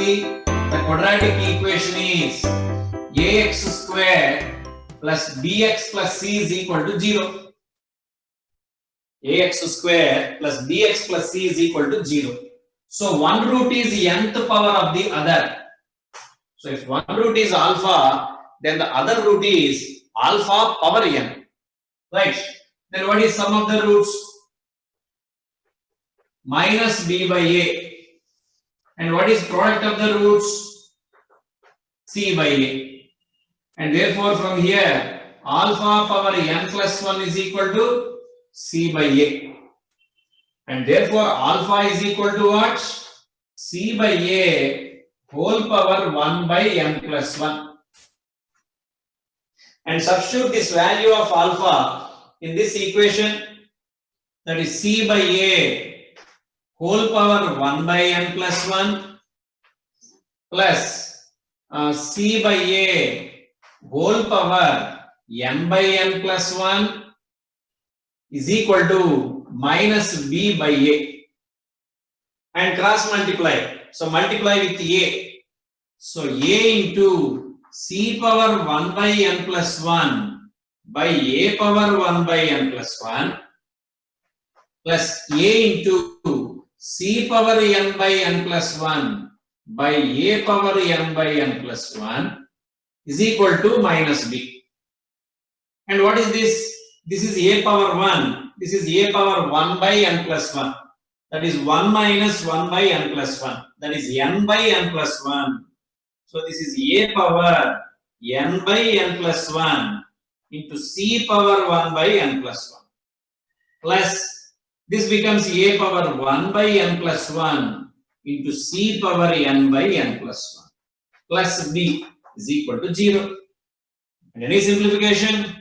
the quadratic equation is ax square plus bx plus c is equal to 0. Ax square plus bx plus c is equal to 0. So one root is nth power of the other. So if one root is alpha, then the other root is alpha power n. Right? Then what is sum of the roots? Minus b by a. And what is product of the roots? C by a. And therefore from here, alpha power n plus 1 is equal to c by a. And therefore alpha is equal to what? C by a whole power 1 by n plus 1. And substitute this value of alpha in this equation, that is c by a whole power 1 by n plus 1 plus c by a whole power m by n plus 1 is equal to minus b by a, and cross multiply. So multiply with a. So a into c power 1 by n plus 1 by a power 1 by n plus 1 plus a into c power n by n plus 1 by a power n by n plus 1 is equal to minus b. And what is this? This is a power 1. This is a power 1 by n plus 1. That is 1 minus 1 by n plus 1. That is n by n plus 1. So this is a power n by n plus 1 into c power 1 by n plus 1. Plus this becomes a power 1 by n plus 1 into c power n by n plus 1 plus b is equal to 0. And any simplification?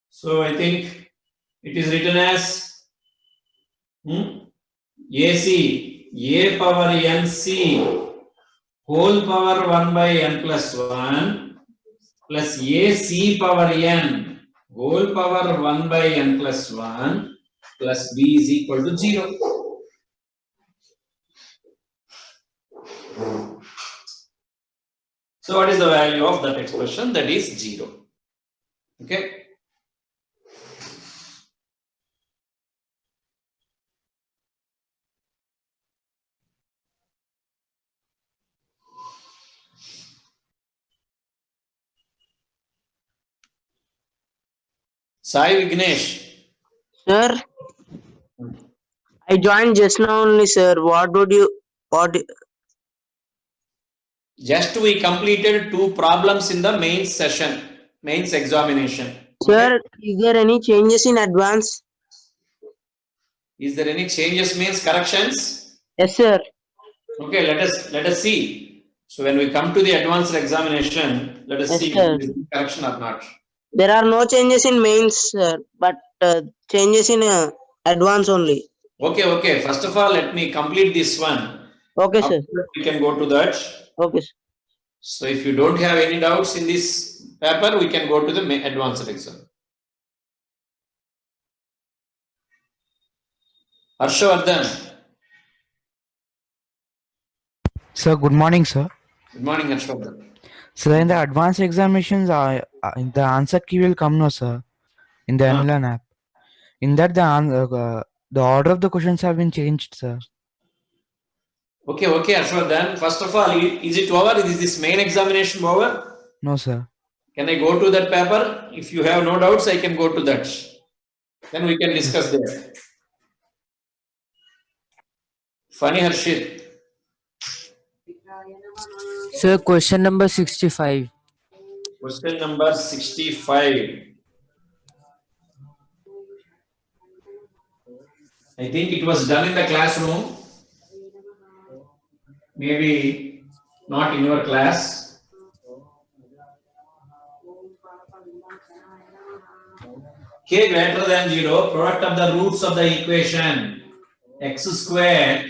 So I think it is written as AC a power nc whole power 1 by n plus 1 plus ac power n whole power 1 by n plus 1 plus b is equal to 0. So what is the value of that expression? That is 0. Okay. Sai Vignesh. Sir, I joined just now only, sir. What? Just we completed 2 problems in the mains session, mains examination. Sir, is there any changes in advance? Is there any changes means corrections? Yes, sir. Okay, let us see. So when we come to the advanced examination, let us Yes, see sir. if there is correction or not. There are no changes in mains, sir, but changes in advance only. Okay. First of all, let me complete this one. Okay, After sir. that, we can go to that. Okay, sir. So if you don't have any doubts in this paper, we can go to the advanced exam. Harshavardhan. Sir, good morning, sir. Good morning, Harshavardhan. Sir, in the advanced examinations, the answer key will come, no, sir, in the MLAN app. In that, the order of the questions have been changed, sir. Okay, Harshavardhan. First of all, is it over? Is this main examination over? No, sir. Can I go to that paper? If you have no doubts, I can go to that. Then we can discuss there. Funny Harshit. Sir, question number 65. Question number 65. I think it was done in the classroom. Maybe not in your class. K greater than 0, product of the roots of the equation x square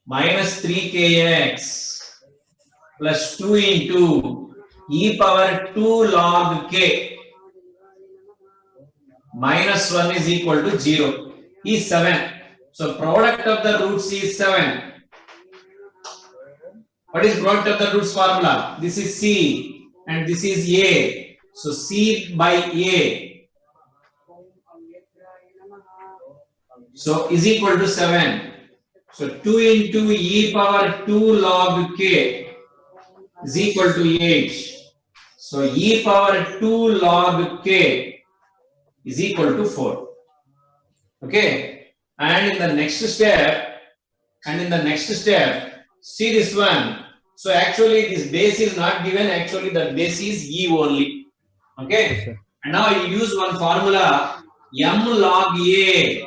minus 3kx plus 2 into e power 2 log k minus 1 is equal to 0 is 7. So product of the roots is 7. What is product of the roots formula? This is C and this is A. So C by A. So is equal to 7. So 2 into e power 2 log k is equal to 8. So e power 2 log k is equal to 4. Okay. And in the next step, see this one. So actually this base is not given, actually the base is e only. Okay. And now you use one formula, m log a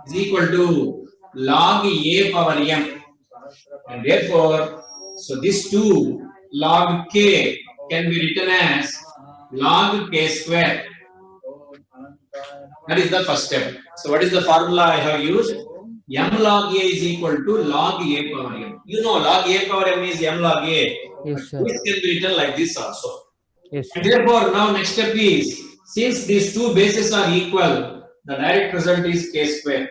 is equal to log a power m. And therefore, so this 2 log k can be written as log k square. That is the first step. So what is the formula I have used? M log a is equal to log a power m. You know log a power m is m log a. Yes, sir. This can be written like this also. Yes, And sir. therefore, now next step is, since these two bases are equal, the direct result is k square.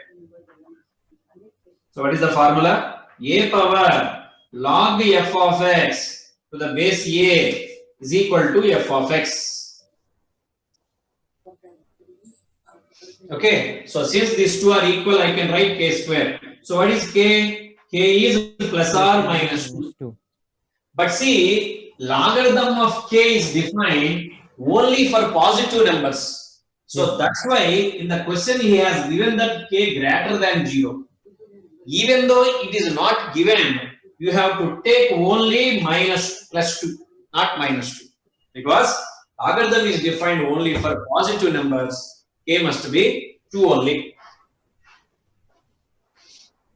So what is the formula? A power log f of x to the base a is equal to f of x. Okay, so since these two are equal, I can write k square. So what is k? K is plus or minus 2. 2. But see, logarithm of k is defined only for positive numbers. So that's why in the question he has given that k greater than 0. Even though it is not given, you have to take only plus 2, not minus 2. Because logarithm is defined only for positive numbers, k must be 2 only.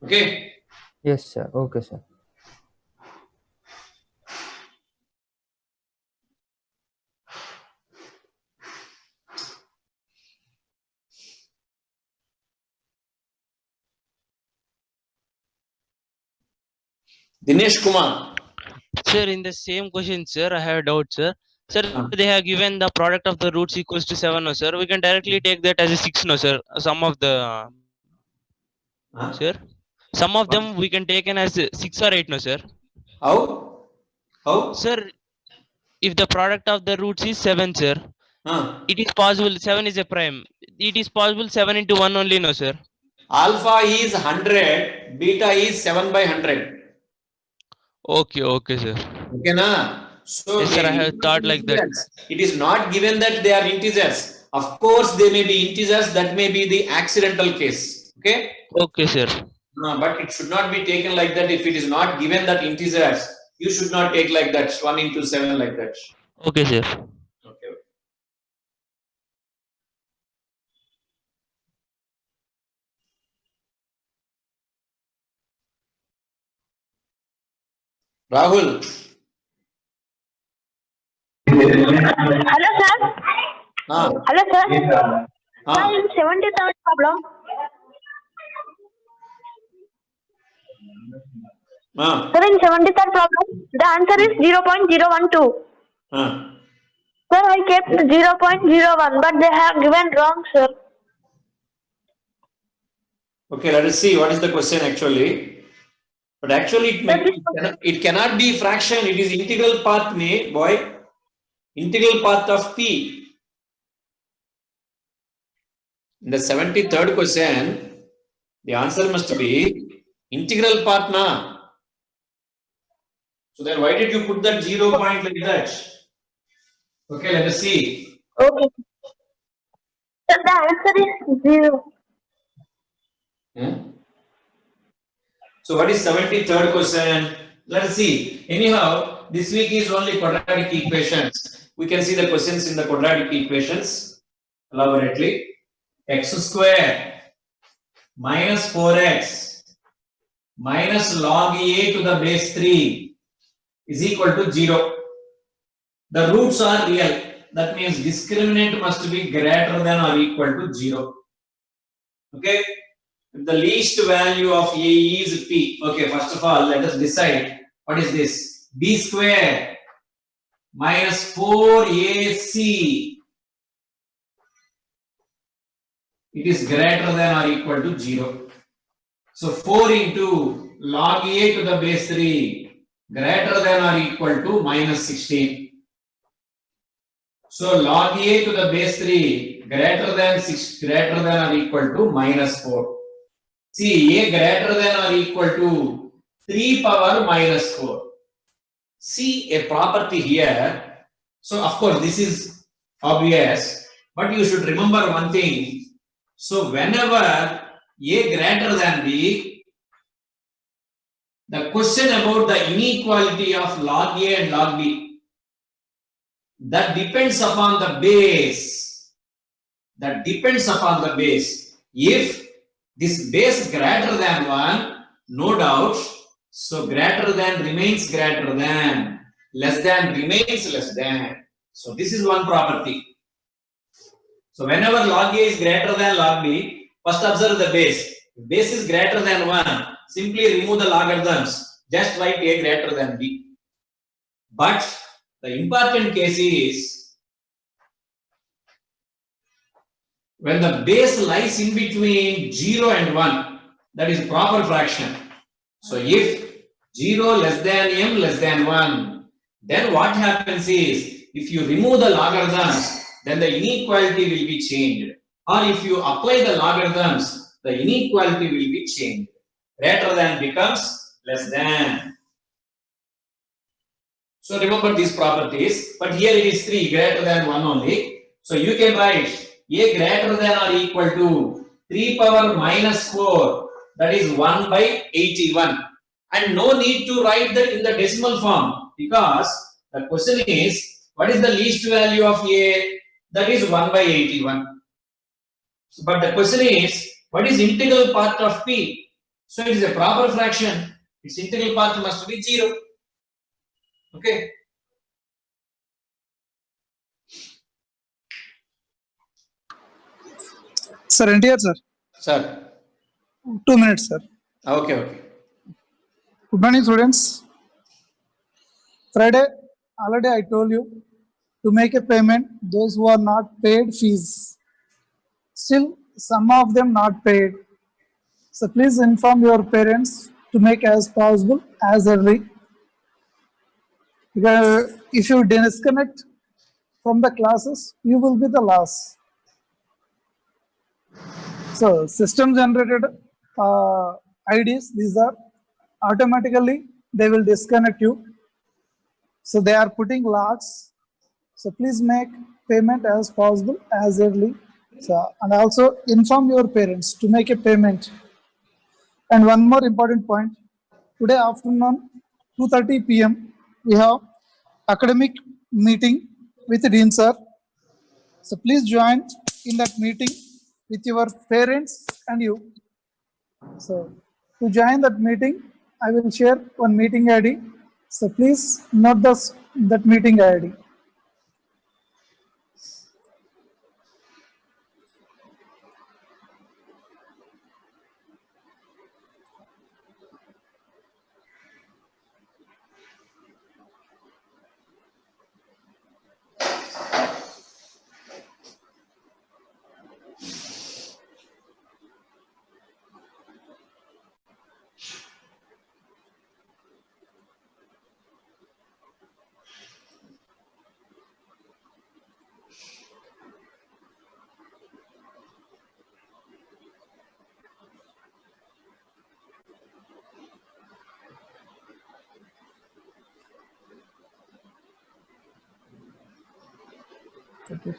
Okay? Yes, sir. Okay, sir. Dinesh Kumar. Sir, in the same question, sir, I have a doubt, sir. Sir, Ah. they have given the product of the roots equals to 7, no, sir. We can directly take that as a 6, no, sir. Some of the, Huh? sir. Some of them we can take in as 6 or 8, no, sir. How? How? Sir, if the product of the roots is 7, sir, Huh? it is possible 7 is a prime. It is possible 7 into 1 only, no, sir. Alpha is 100, beta is 7 by 100. Okay, okay, sir. Okay, na? So Yes, sir, I have thought like that. it is not given that they are integers. Of course, they may be integers. That may be the accidental case. Okay, Okay, sir. but it should not be taken like that. If it is not given that integers, you should not take like that 1 into 7 like that. Okay, sir. Okay. Rahul. Hello, sir. Ah, Hello, sir. Sir, ah. in 73rd problem, Ah, sir, in 73rd problem, the answer is 0.012. ah. Sir, I kept 0.01, but they have given wrong, sir. Okay, let us see what is the question actually. But actually, it cannot be fraction. It is integral part, boy. Integral part of p. In the 73rd question, the answer must be integral part, na. So then, why did you put that 0 point like that? Okay, let us see. Okay. Sir, the answer is 0. So what is 73rd question? Let us see. Anyhow, this week is only quadratic equations. We can see the questions in the quadratic equations elaborately. X square minus 4x minus log a to the base 3 is equal to 0. The roots are real. That means discriminant must be greater than or equal to 0. Okay. If the least value of a is p. Okay, first of all, let us decide what is this. B square minus 4ac. It is greater than or equal to 0. So 4 into log a to the base 3 greater than or equal to minus 16. So log a to the base 3 greater than or equal to minus 4. See, a greater than or equal to 3 power minus 4. See a property here. So of course this is obvious, but you should remember one thing. So whenever a greater than b, the question about the inequality of log a and log b, that depends upon the base. That depends upon the base. If this base greater than 1, no doubt, so greater than remains greater than, less than remains less than. So this is one property. So whenever log a is greater than log b, first observe the base. If base is greater than 1, simply remove the logarithms. Just write a greater than b. But the important case is when the base lies in between 0 and 1, that is proper fraction. So if 0 less than m less than 1, then what happens is, if you remove the logarithms, then the inequality will be changed. Or if you apply the logarithms, the inequality will be changed. Greater than becomes less than. So remember these properties, but here it is 3 greater than 1 only. So you can write a greater than or equal to 3 power minus 4, that is 1 by 81. And no need to write that in the decimal form, because the question is, what is the least value of a? That is 1 by 81. But the question is, what is integral part of p? So it is a proper fraction. Its integral part must be 0. Okay. Sir, NTR sir. Sir. 2 minutes, sir. Okay. Good morning, students. Friday, already I told you to make a payment, those who are not paid fees. Still, some of them not paid. So please inform your parents to make as possible as early. Because if you disconnect from the classes, you will be the loss. So system generated IDs, these are automatically they will disconnect you. So they are putting locks. So please make payment as possible as early. So and also inform your parents to make a payment. And one more important point. Today afternoon, 2:30 p.m. we have academic meeting with Dean sir. So please join in that meeting with your parents and you. So to join that meeting, I will share one meeting ID. So please note that meeting ID. Okay.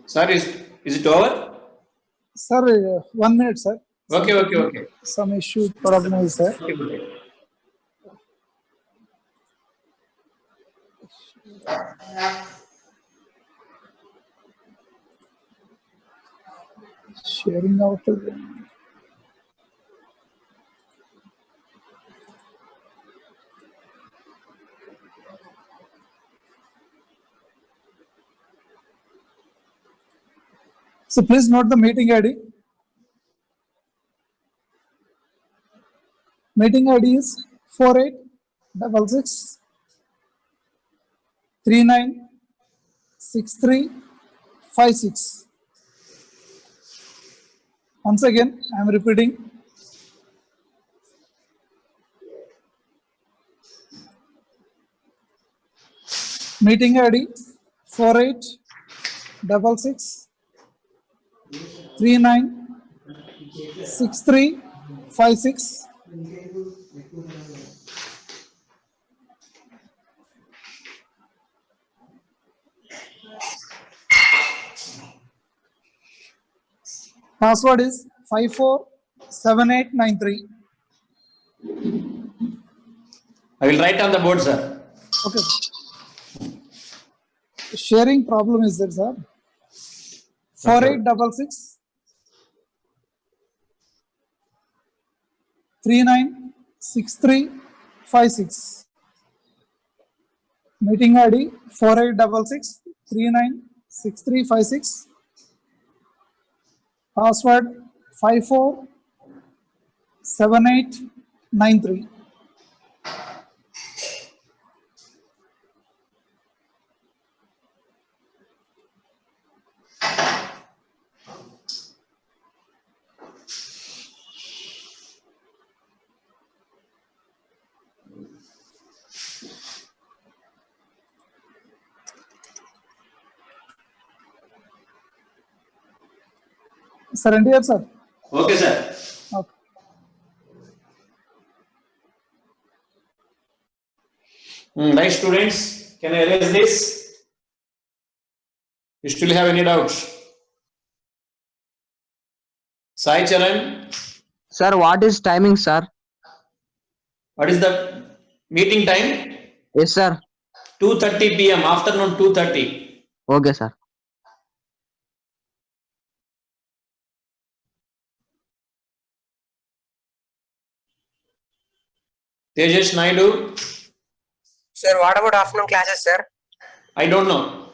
Sir, is it over? Sir, 1 minute, sir. Okay. Some issue problem is there. Sharing out. So please note the meeting ID. Meeting ID is 4866 396356. Once again, I am repeating. Meeting ID 4866 396356. Password is 547893. I will write on the board, sir. Okay. Sharing problem is there, sir. 4866 396356. Meeting ID 4866 396356. Password 547893. Surrender here, sir. Okay, sir. Okay. Right, students, can I erase this? You still have any doubts? Sai Charan, Sir, what is timing, sir? what is the meeting time? Yes, sir. 2:30 p.m. afternoon 2:30. Okay, sir. Tejas Naidu, Sir, what about afternoon classes, sir? I don't know.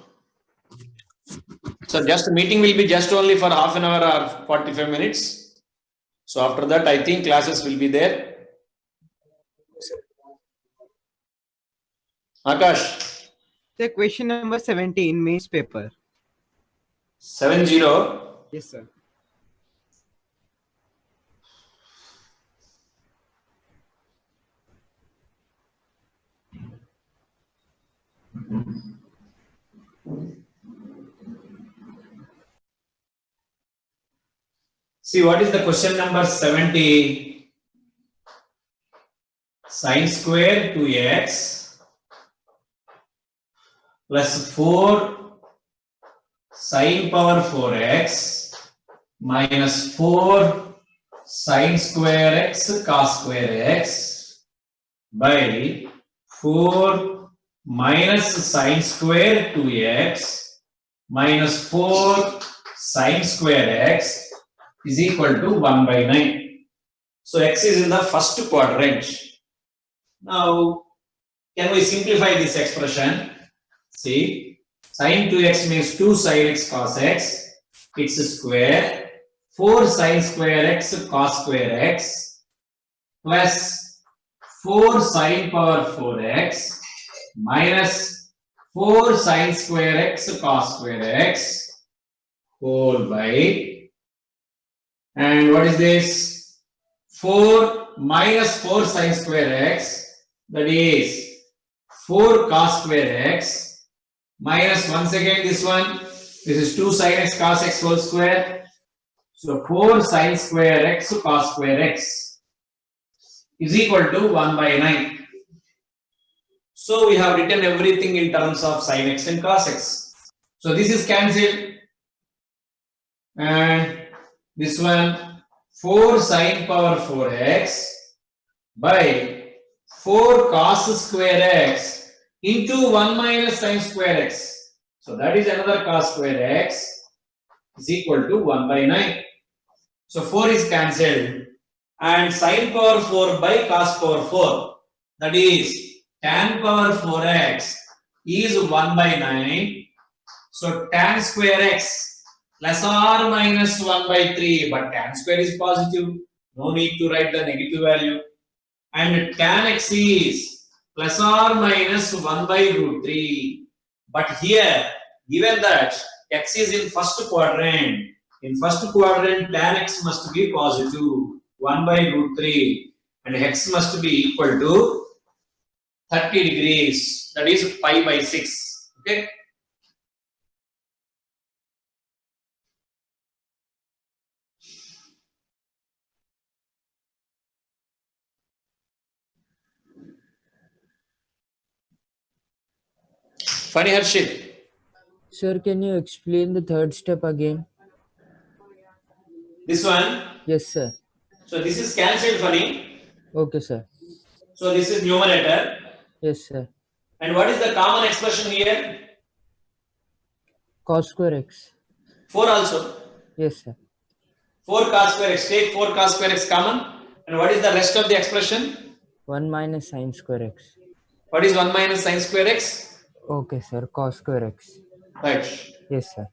So just the meeting will be just only for half an hour or 45 minutes. So after that, I think classes will be there. Akash, Sir, question number 17, mains paper. 70. Yes, sir. See, what is the question number 70? Sin square 2x plus 4 sin power 4x minus 4 sin square x cos square x by 4 minus sin square 2x minus 4 sin square x is equal to 1 by 9. So x is in the first quadrant. Now, can we simplify this expression? See, sin 2x means 2 sin x cos x, its square, 4 sin square x cos square x, plus 4 sin power 4x, minus 4 sin square x cos square x, whole by, and what is this? 4 minus 4 sin square x, that is 4 cos square x, minus once again this one, this is 2 sin x cos x whole square. So 4 sin square x cos square x is equal to 1 by 9. So we have written everything in terms of sin x and cos x. So this is cancelled, and this one 4 sin power 4x by 4 cos square x into 1 minus sin square x. So that is another cos square x is equal to 1 by 9. So 4 is cancelled, and sin power 4 by cos power 4, that is tan power 4x is 1 by 9. So tan square x plus or minus 1 by 3, but tan square is positive. No need to write the negative value. And tan x is plus or minus 1 by root 3. But here, given that x is in first quadrant, tan x must be positive 1 by root 3, and x must be equal to 30 degrees, that is pi by 6. Okay. Funny Harshit. Sir, can you explain the third step again? This one. Yes, sir. So this is cancelled, funny. Okay, sir. So this is numerator. Yes, sir. And what is the common expression here? Cos square x. 4 also. Yes, sir. 4 cos square x. Take 4 cos square x common. And what is the rest of the expression? 1 minus sin square x. What is 1 minus sin square x? Okay, sir. Cos square x. Right. Yes, sir.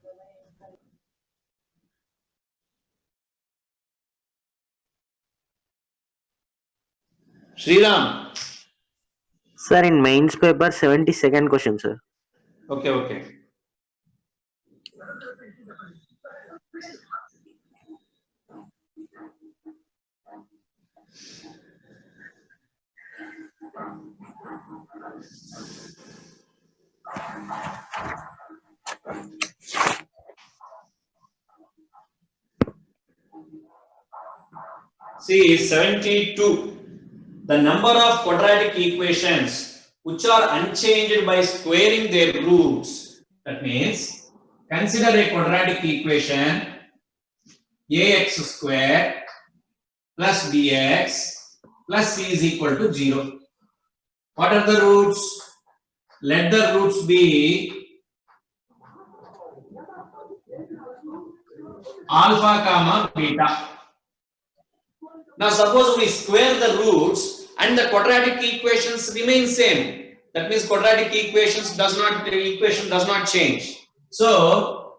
Sriram. Sir, in mains paper, 72nd question, sir. Okay, okay. See, 72. The number of quadratic equations which are unchanged by squaring their roots. That means, consider a quadratic equation ax square plus bx plus c is equal to 0. What are the roots? Let the roots be alpha comma beta. Now suppose we square the roots and the quadratic equations remain same. That means quadratic equation does not change. So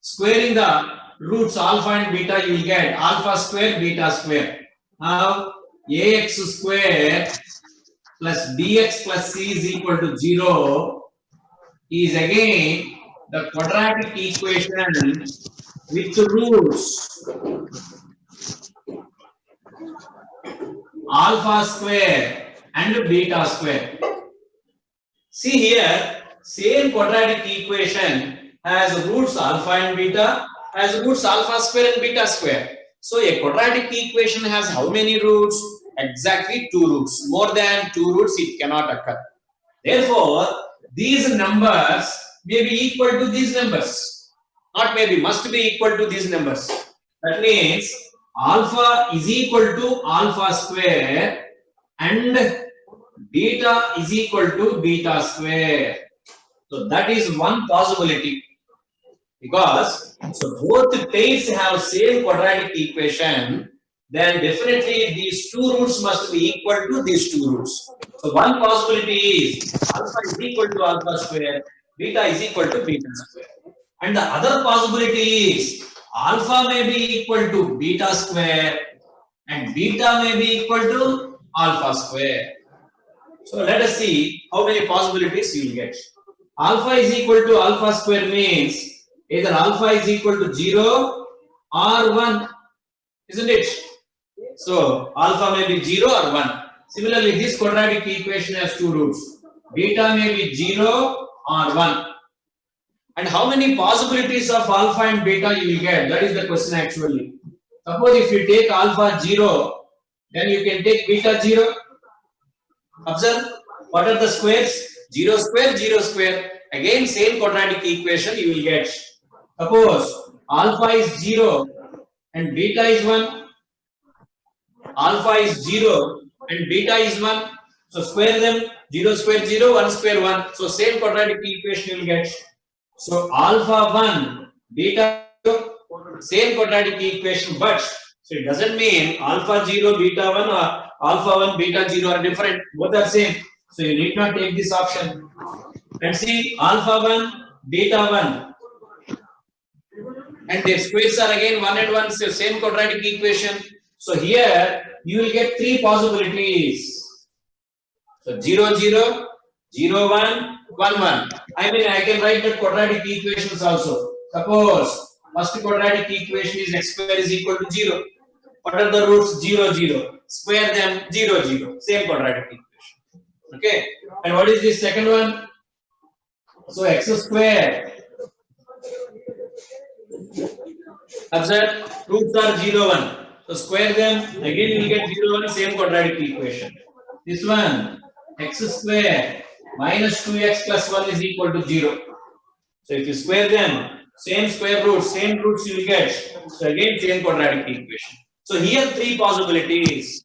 squaring the roots alpha and beta, you will get alpha square beta square. Now ax square plus bx plus c is equal to 0 is again the quadratic equation with roots alpha square and beta square. See here, same quadratic equation has roots alpha and beta, has roots alpha square and beta square. So a quadratic equation has how many roots? Exactly 2 roots. More than 2 roots it cannot occur. Therefore, these numbers may be equal to these numbers. Not maybe, must be equal to these numbers. That means alpha is equal to alpha square and beta is equal to beta square. So that is one possibility. Because so both pairs have same quadratic equation, then definitely these 2 roots must be equal to these 2 roots. So one possibility is alpha is equal to alpha square, beta is equal to beta square. And the other possibility is alpha may be equal to beta square and beta may be equal to alpha square. So let us see how many possibilities you will get. Alpha is equal to alpha square means either alpha is equal to 0 or 1, isn't it? So alpha may be 0 or 1. Similarly, this quadratic equation has 2 roots. Beta may be 0 or 1. And how many possibilities of alpha and beta you will get? That is the question actually. Suppose if you take alpha 0, then you can take beta 0. Observe, what are the squares? 0 square, 0 square. Again, same quadratic equation you will get. Suppose alpha is 0 and beta is 1. Alpha is 0 and beta is 1. So square them. 0 square 0, 1 square 1. So same quadratic equation you will get. So alpha 1, beta 0, same quadratic equation, but so it doesn't mean alpha 0, beta 1 or alpha 1, beta 0 are different. Both are same. So you need not take this option. Let's see alpha 1, beta 1. and their squares are again 1 and 1, so same quadratic equation. So here you will get three possibilities. So 0, 0, 0, 1, 1, 1. I mean, I can write the quadratic equations also. Suppose first quadratic equation is x square is equal to 0. What are the roots? 0, 0. Square them 0, 0. Same quadratic equation. Okay. And what is the second one? So x square. Observe, roots are 0, 1. So square them. Again you will get 0, 1. Same quadratic equation. This one, x square minus 2x plus 1 is equal to 0. So if you square them, same square roots you will get. So again same quadratic equation. So here three possibilities.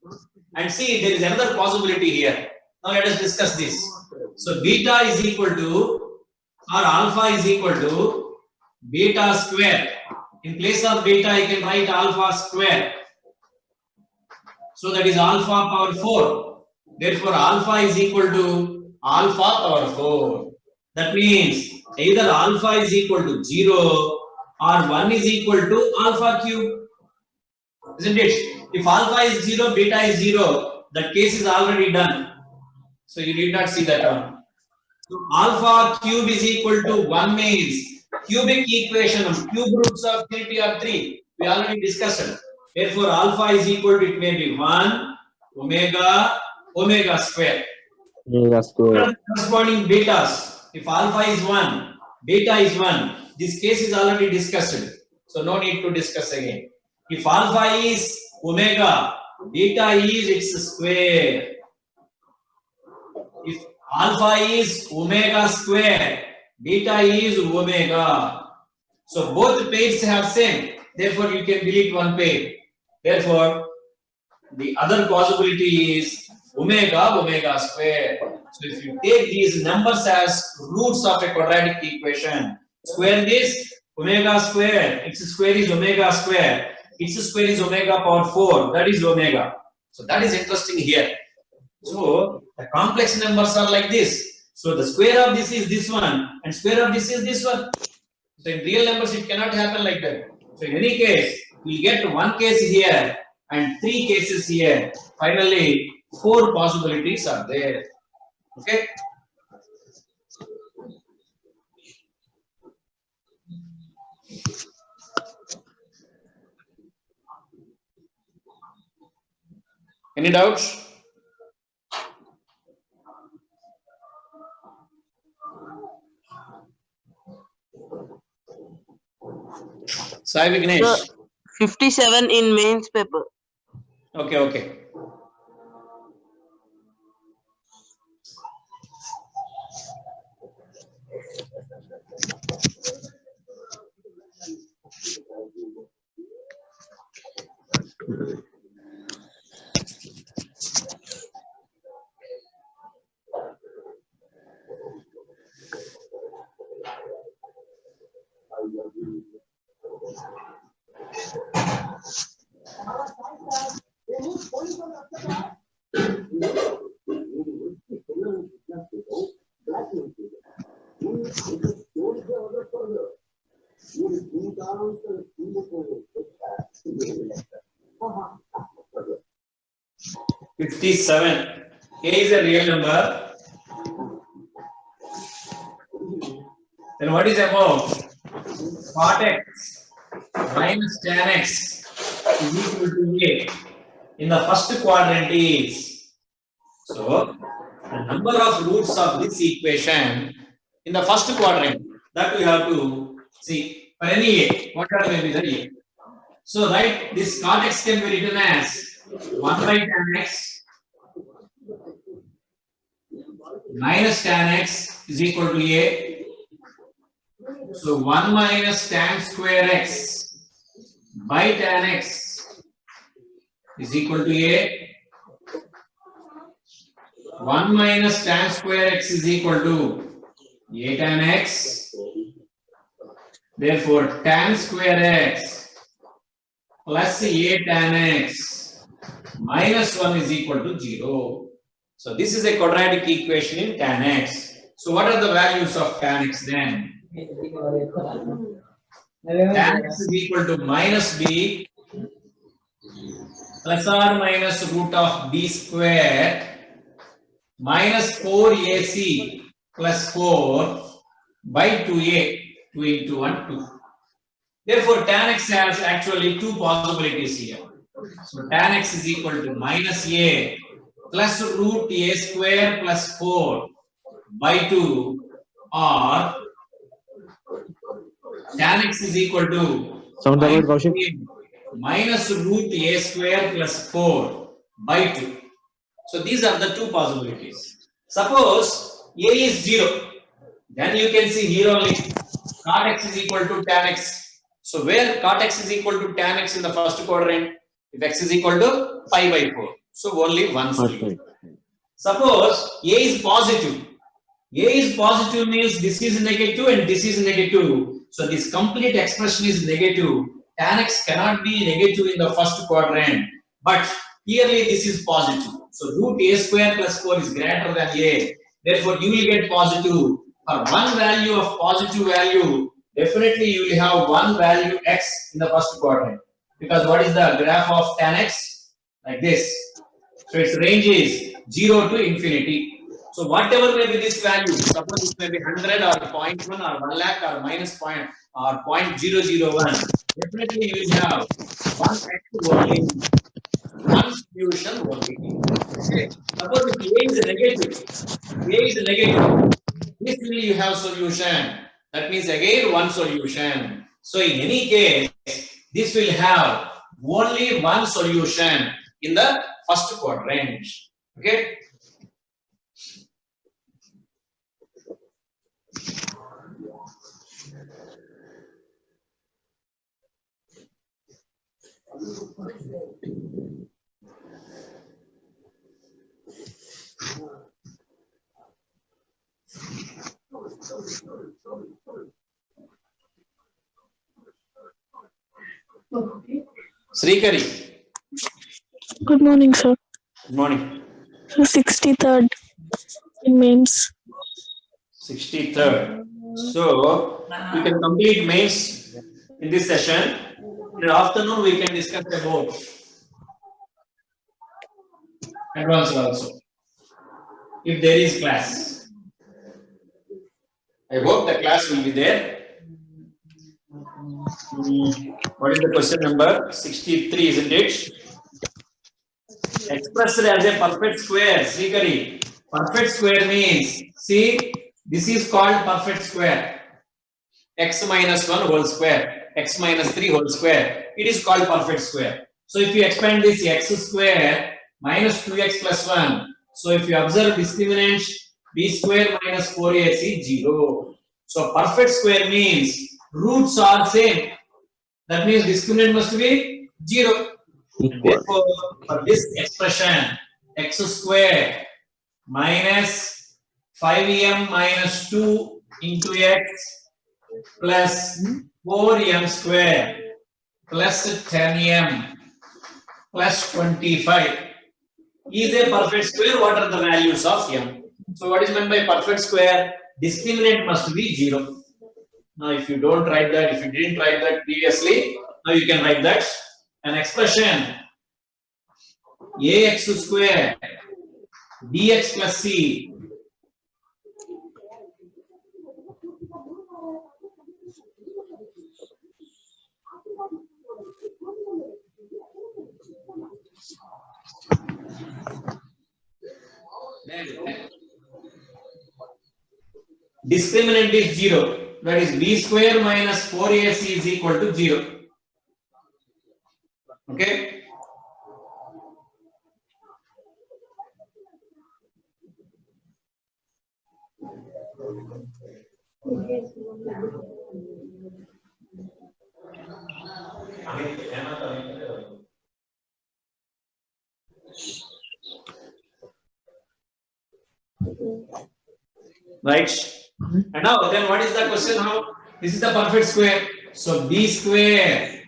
And see, there is another possibility here. Now let us discuss this. So beta is equal to, or alpha is equal to beta square. In place of beta, I can write alpha square. So that is alpha power 4. Therefore, alpha is equal to alpha power 4. That means either alpha is equal to 0 or 1 is equal to alpha cube. Isn't it? If alpha is 0, beta is 0, that case is already done. So you need not see that one. So alpha cube is equal to 1 means cubic equation of cube roots of unity are 3. We already discussed it. Therefore, alpha is equal to, it may be 1 omega square. Corresponding betas. If alpha is 1, beta is 1. This case is already discussed. So no need to discuss again. If alpha is omega, beta is its square. If alpha is omega square, beta is omega. So both pairs have same. Therefore, you can delete one pair. Therefore, the other possibility is omega square. So if you take these numbers as roots of a quadratic equation, square this omega square, its square is omega square, its square is omega power 4, that is omega. So that is interesting here. So the complex numbers are like this. So the square of this is this one and square of this is this one. So in real numbers it cannot happen like that. So in any case, we get one case here and three cases here. Finally, 4 possibilities are there. Okay. Any doubts? Sai Vignesh. So, 57 in mains paper. Okay, okay. "57. A is a real number. Then what is above? Cot x minus tan x is equal to A. In the first quadrant is. So, the number of roots of this equation in the first quadrant, that we have to see. For any A, whatever may be the A. So, right, this cot x can be written as 1 by tan x minus tan x is equal to A. So 1 minus tan square x by tan x is equal to A. 1 minus tan square x is equal to A tan x. Therefore, tan square x plus A tan x minus 1 is equal to 0. So this is a quadratic equation in tan x. So what are the values of tan x then? tan x is equal to minus b plus or minus root of b square minus 4ac plus 4 by 2a, 2 into 1, 2. Therefore, tan x has actually two possibilities here. So, tan x is equal to minus a plus root a square plus 4 by 2, or tan x is equal to minus root a square plus 4 by 2. So these are the two possibilities. Suppose a is 0, then you can see here only cot x is equal to tan x. So where cot x is equal to tan x in the first quadrant, if x is equal to pi by 4. So only one solution. Suppose a is positive. A is positive means this is negative and this is negative. So this complete expression is negative. Tan x cannot be negative in the first quadrant, but clearly this is positive. So root a square plus 4 is greater than a. Therefore, you will get positive. For one value of positive value, definitely you will have one value x in the first quadrant. Because what is the graph of tan x? Like this. So its range is 0 to infinity. So whatever may be this value, suppose it may be 100 or 0.1 or 1 lakh or minus point or 0.001, definitely you will have one x only, one solution only. Okay. Suppose if a is negative, this will you have solution. That means again one solution. So in any case, this will have only one solution in the first quadrant. Okay. Srikari. Good morning, sir. Good morning. So 63rd in mains. 63rd. So you can complete mains in this session. In the afternoon, we can discuss about advanced also, if there is class. I hope the class will be there. What is the question number? 63, isn't it? Expressed as a perfect square, Srikari. Perfect square means, see, this is called perfect square. X minus 1 whole square, x minus 3 whole square. It is called perfect square. So if you expand this x square minus 2x plus 1. So if you observe discriminant, b square minus 4ac 0. So perfect square means roots are same. That means discriminant must be 0. Therefore, for this expression, x square minus 5m minus 2 into x plus 4m square plus 10m plus 25 is a perfect square. What are the values of m? So what is meant by perfect square? Discriminant must be 0. Now if you don't write that, if you didn't write that previously, now you can write that. An expression ax square dx plus c discriminant is 0. That is b square minus 4ac is equal to 0. Okay. Right. And now then what is the question? How this is the perfect square. So b square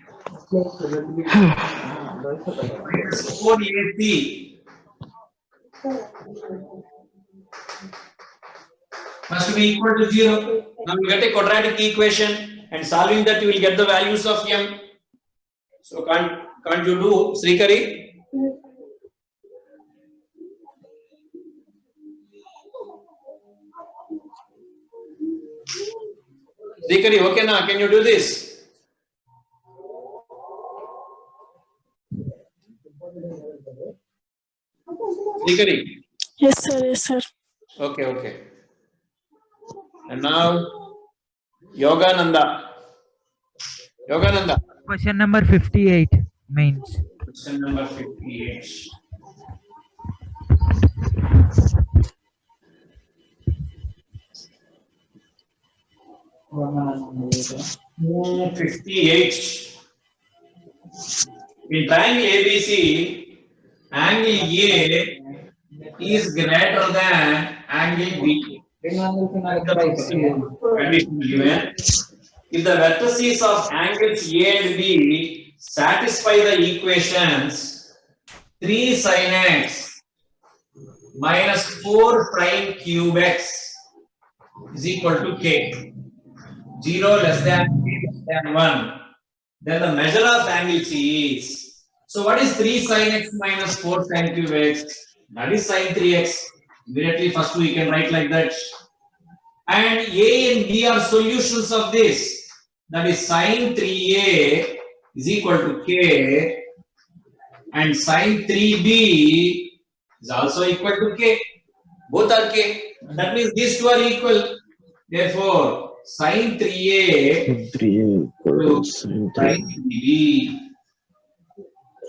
minus 4ac must be equal to 0. Now we get a quadratic equation. and solving that you will get the values of m. So can't you do, Srikari? Srikari, okay na? Can you do this? Srikari. Yes, sir. Yes, sir. Okay, okay. And now, Yogananda. Yogananda. Question number 58 mains. Question number 58. Hmm, 58. In triangle ABC, angle A is greater than angle B. Condition given. If the vertices of angles A and B satisfy the equations 3 sin x minus 4 prime cube x is equal to k, 0 less than 1, then the measure of angle C is. So what is 3 sin x minus 4 sin cube x? That is sin 3x. Immediately first we can write like that. And A and B are solutions of this. That is sin 3A is equal to K and sin 3B is also equal to K. Both are K. That means these two are equal. Therefore, sin 3A to sin 3B.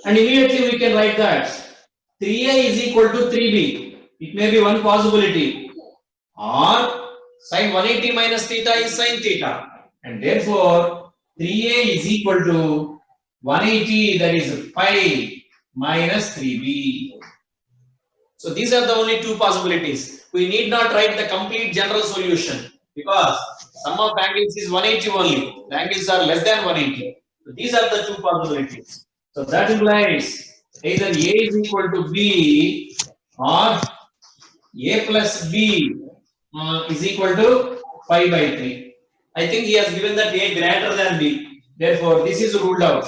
And immediately we can write that 3A is equal to 3B. It may be one possibility. Or sin 180 minus theta is sin theta. And therefore, 3A is equal to 180, that is pi minus 3B. So these are the only two possibilities. We need not write the complete general solution because sum of angles is 180 only. The angles are less than 180. So these are the two possibilities. So that implies either A is equal to B or A plus B is equal to pi by 3. I think he has given that A greater than B. Therefore, this is ruled out.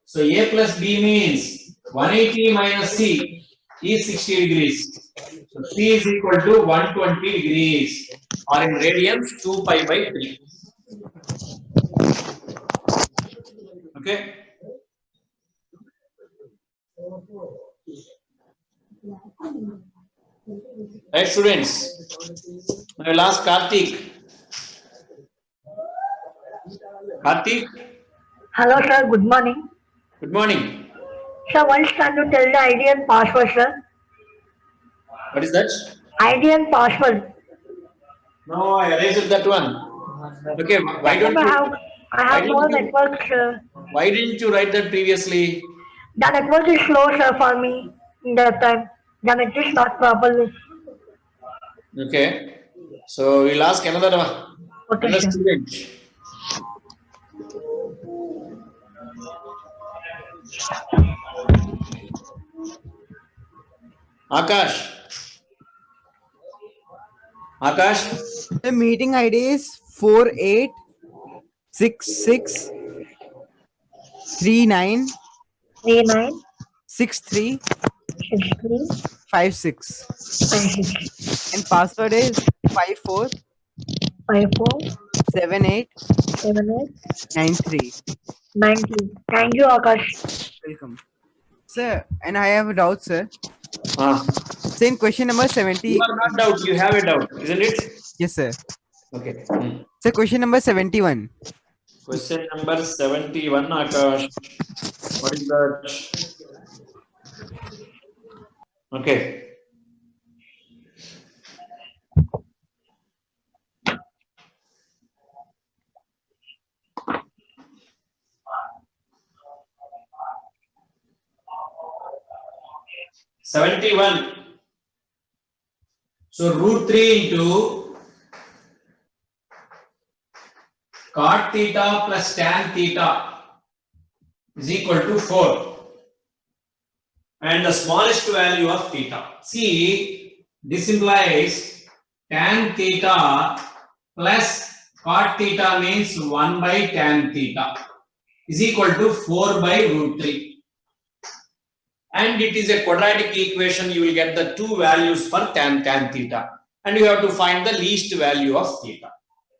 So A plus B means 180 minus C is 60 degrees. So C is equal to 120 degrees or in radians 2 pi by 3. Okay. Right, students. I will ask Karthik. Karthik. Hello, sir. Good morning. Good morning. Sir, once can you tell the ID and password, sir? What is that? ID and password. No, I erased that one. Okay, why don't you? I have no network, sir. Why didn't you write that previously? The network is slow, sir, for me in that time. The net is not properly. Okay. So we'll ask another one. Okay, Another sir. student. Akash. Akash. The meeting ID is 486639 39 63 63 56 56 and password is 54 54 78 78 93. 90. Thank you, Akash. Welcome, sir. And I have a doubt, sir. Ah. So in question number 70. You are not doubt. You have a doubt, isn't it? Yes, sir. Okay. So question number 71. Question number 71, Akash. What is that? Okay. #71. So √3 into cot theta plus tan theta is equal to 4. And the smallest value of theta. See, this implies tan theta plus cot theta means 1 by tan theta is equal to 4 by root 3. And it is a quadratic equation. You will get the two values for tan theta. And you have to find the least value of theta.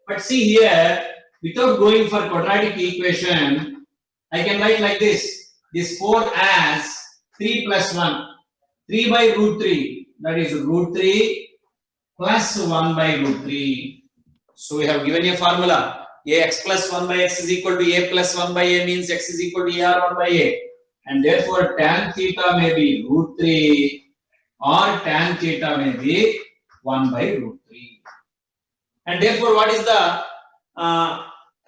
But see here, without going for quadratic equation, I can write like this. This 4 as 3 plus 1. 3 by root 3. That is root 3 plus 1 by root 3. So we have given a formula. Ax plus 1 by x is equal to a plus 1 by a means x is equal to ar 1 by a. And therefore tan theta may be root 3 or tan theta may be 1 by root 3. And therefore what is the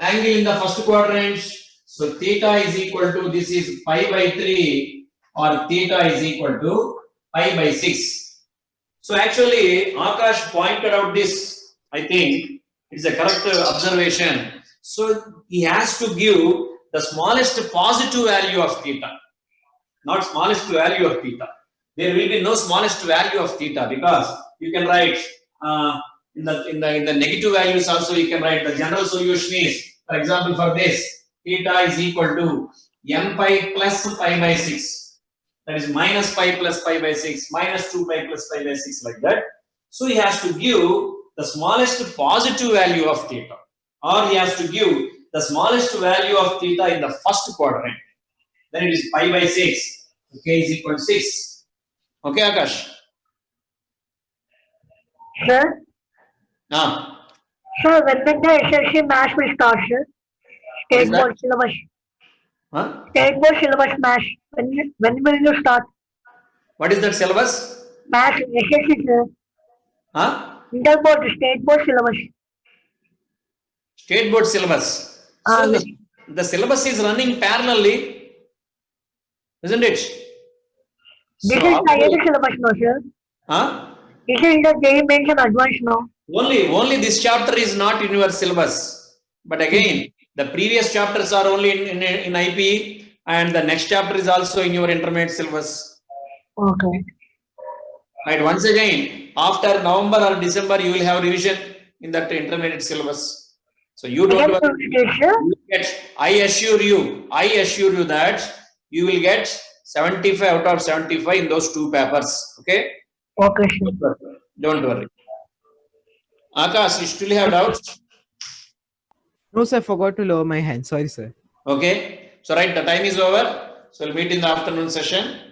angle in the first quadrant? So theta is equal to, this is pi by 3 or theta is equal to pi by 6. So actually Akash pointed out this, I think it's a correct observation. So he has to give the smallest positive value of theta, not smallest value of theta. There will be no smallest value of theta because you can write in the negative values also you can write the general solution is, for example, for this theta is equal to m pi plus pi by 6. That is minus pi plus pi by 6, minus 2 pi plus pi by 6, like that. So he has to give the smallest positive value of theta, or he has to give the smallest value of theta in the first quadrant. Then it is pi by 6. K is equal to 6. Okay, Akash? Sir, Now, sir, when the SSC math will start, sir? What is State that? board syllabus. huh? State board syllabus math. When will you start? What is that syllabus? Math SSC, sir. Huh? Inter board, state board syllabus. State board syllabus. So the syllabus is running parallelly, isn't it? This So is how the do you- IIT syllabus, no, sir. huh? This is the JEE Mains and Advanced, no. Only this chapter is not in your syllabus. But again, the previous chapters are only in IP, and the next chapter is also in your intermediate syllabus. Okay. Right, once again, after November or December, you will have revision in that intermediate syllabus. So you don't Again, worry. sir. You get, I assure you that you will get 75 out of 75 in those two papers. Okay? Okay, sir. Don't worry. Akash, you still have doubts? No, sir, I forgot to lower my hand. Sorry, sir. Okay. So right, the time is over. So we'll meet in the afternoon session.